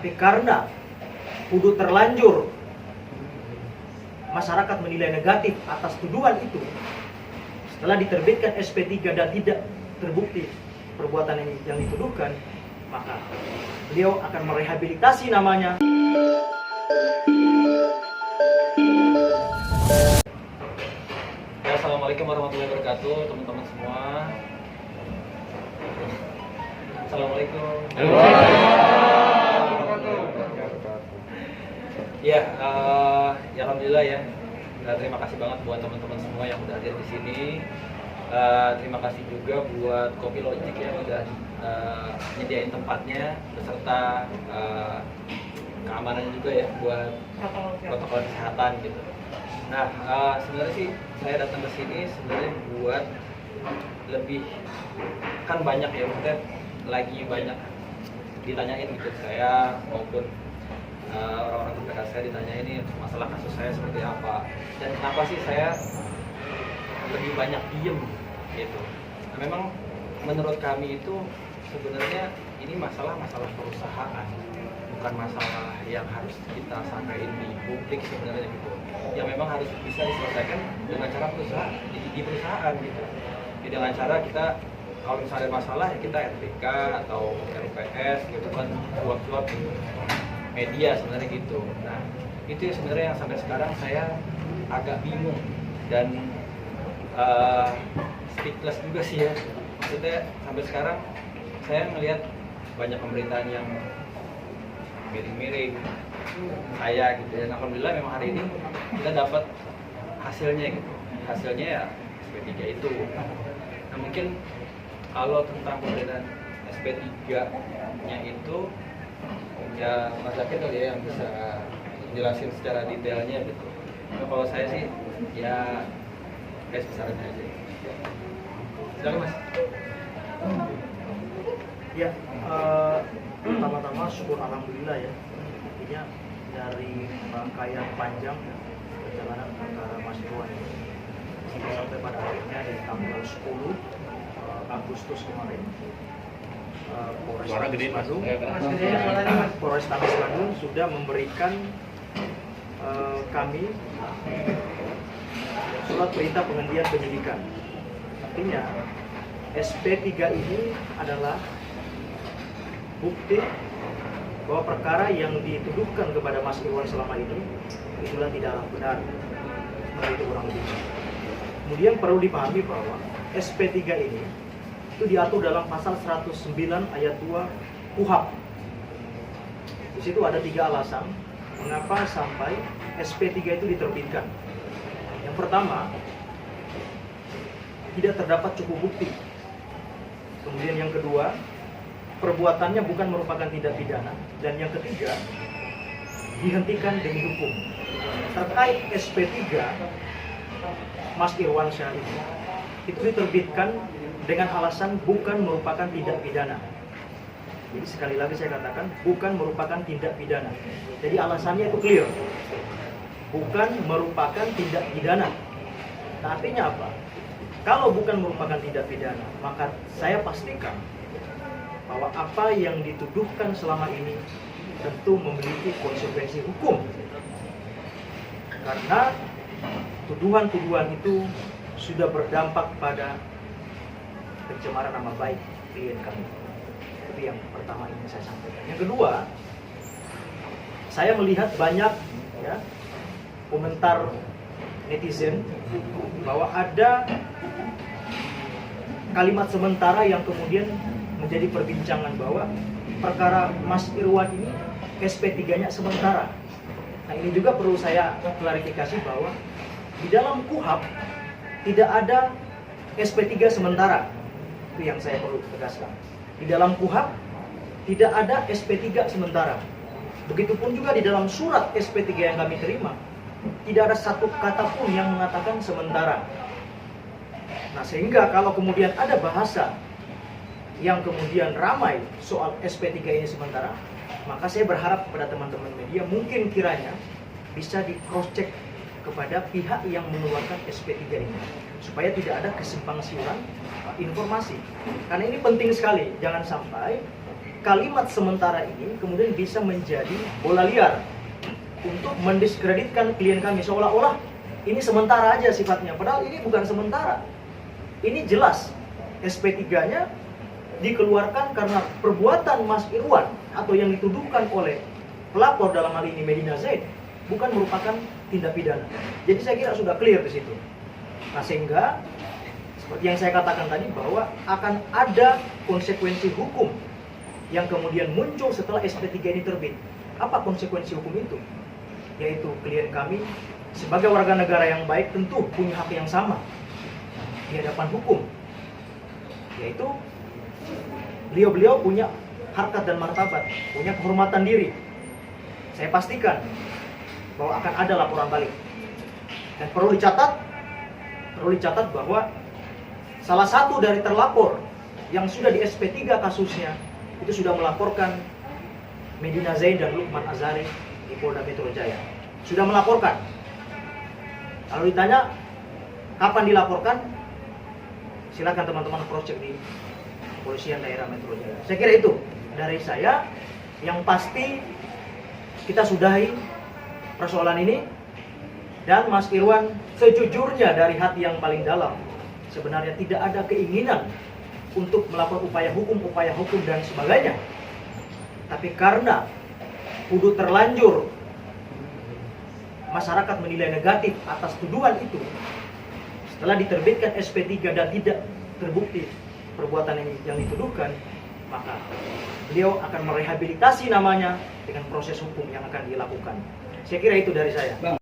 Tapi karena kudu terlanjur masyarakat menilai negatif atas tuduhan itu, setelah diterbitkan SP3 dan tidak terbukti perbuatan yang dituduhkan, maka beliau akan merehabilitasi namanya. Ya, Assalamualaikum warahmatullahi wabarakatuh, teman-teman semua. Assalamualaikum. Ya, alhamdulillah ya. Terima kasih banget buat teman-teman semua yang udah hadir di sini. Terima kasih juga buat Kopi Logic yang udah nyediain tempatnya beserta keamanannya juga ya buat protokol kesehatan gitu. Nah, sebenarnya sih saya datang ke sini sebenarnya buat lebih, kan banyak ya, maksudnya lagi banyak ditanyain gitu saya maupun orang-orang terdekat saya ditanyain ini masalah kasus saya seperti apa dan kenapa sih saya lebih banyak diem gitu. Nah, memang menurut kami itu sebenarnya ini masalah perusahaan, bukan masalah yang harus kita sampaikan di publik sebenarnya gitu. Yang memang harus bisa diselesaikan dengan cara perusahaan di perusahaan gitu. Jadi dengan cara kita kalau misalnya ada masalah ya kita RPK atau RUPS gitu kan, suap-suap di media sebenarnya gitu. Nah itu ya sebenarnya yang sampai sekarang saya agak bingung dan speechless juga sih ya. Maksudnya sampai sekarang saya melihat banyak pemberitaan yang miring-miring saya gitu ya. Alhamdulillah memang hari ini kita dapat hasilnya gitu. Hasilnya ya SP3 itu. Nah mungkin kalau tentang pemberitaan SP3-nya itu ya Mas Zakir kali ya yang bisa jelasin secara detailnya gitu. Nah, kalau saya sih ya guys besarannya aja. Silakan Mas. Ya, pertama-tama syukur alhamdulillah ya. Intinya dari rangkaian panjang perjalanan perkara Mas Irwan sampai pada akhirnya di tanggal 10 Agustus kemarin Polrestabes Bandung sudah memberikan kami surat perintah penghentian penyidikan. Artinya SP3 ini adalah bukti bahwa perkara yang dituduhkan kepada Mas Irwan selama ini itulah tidaklah benar. Itu kurang lebih. Kemudian perlu dipahami bahwa SP3 ini itu diatur dalam pasal 109 ayat 2 KUHP. Di situ ada 3 alasan mengapa sampai SP3 itu diterbitkan. Yang pertama, tidak terdapat cukup bukti. Kemudian yang kedua, perbuatannya bukan merupakan tindak pidana. Dan yang ketiga, dihentikan demi hukum. Terkait SP3 Mas Irwan Syah ini, itu diterbitkan dengan alasan bukan merupakan tindak pidana. Jadi sekali lagi saya katakan bukan merupakan tindak pidana. Jadi alasannya itu clear. Bukan merupakan tindak pidana. Nah, artinya apa? Kalau bukan merupakan tindak pidana, maka saya pastikan bahwa apa yang dituduhkan selama ini tentu memiliki konsekuensi hukum. Karena tuduhan-tuduhan itu sudah berdampak pada pencemaran nama baik klien kami. Itu yang pertama ingin saya sampaikan. Yang kedua, saya melihat banyak ya komentar netizen bahwa ada kalimat sementara yang kemudian menjadi perbincangan bahwa perkara Mas Irwan ini SP3-nya sementara. Nah ini juga perlu saya klarifikasi bahwa di dalam KUHP tidak ada SP3 sementara. Itu yang saya perlu tegaskan. Di dalam KUHP tidak ada SP3 sementara. Begitupun juga di dalam surat SP3 yang kami terima, tidak ada satu kata pun yang mengatakan sementara. Nah sehingga kalau kemudian ada bahasa yang kemudian ramai soal SP3 ini sementara, maka saya berharap kepada teman-teman media mungkin kiranya bisa di cross check kepada pihak yang mengeluarkan SP3 ini supaya tidak ada kesimpang siuran informasi. Karena ini penting sekali, jangan sampai kalimat sementara ini kemudian bisa menjadi bola liar untuk mendiskreditkan klien kami, seolah-olah ini sementara aja sifatnya, padahal ini bukan sementara. Ini jelas SP3-nya dikeluarkan karena perbuatan Mas Irwan atau yang dituduhkan oleh pelapor dalam hal ini Medina Zaid bukan merupakan tindak pidana. Jadi saya kira sudah clear di situ. Nah, sehingga seperti yang saya katakan tadi bahwa akan ada konsekuensi hukum yang kemudian muncul setelah SP3 ini terbit. Apa konsekuensi hukum itu? Yaitu klien kami sebagai warga negara yang baik tentu punya hak yang sama di hadapan hukum. Yaitu beliau-beliau punya harkat dan martabat, punya kehormatan diri. Saya pastikan bahwa akan ada laporan balik. Dan perlu dicatat bahwa salah satu dari terlapor yang sudah di SP3 kasusnya itu sudah melaporkan Medina Zaid dan Lukman Azhari di Polda Metro Jaya. Sudah melaporkan. Kalau ditanya kapan dilaporkan, silakan teman-teman cross check di Kepolisian Daerah Metro Jaya. Saya kira itu dari saya. Yang pasti kita sudahi persoalan ini, dan Mas Irwan sejujurnya dari hati yang paling dalam sebenarnya tidak ada keinginan untuk melakukan upaya hukum dan sebagainya. Tapi karena kudu terlanjur masyarakat menilai negatif atas tuduhan itu, setelah diterbitkan SP3 dan tidak terbukti perbuatan yang dituduhkan, maka beliau akan merehabilitasi namanya dengan proses hukum yang akan dilakukan. Saya kira itu dari saya. Bang,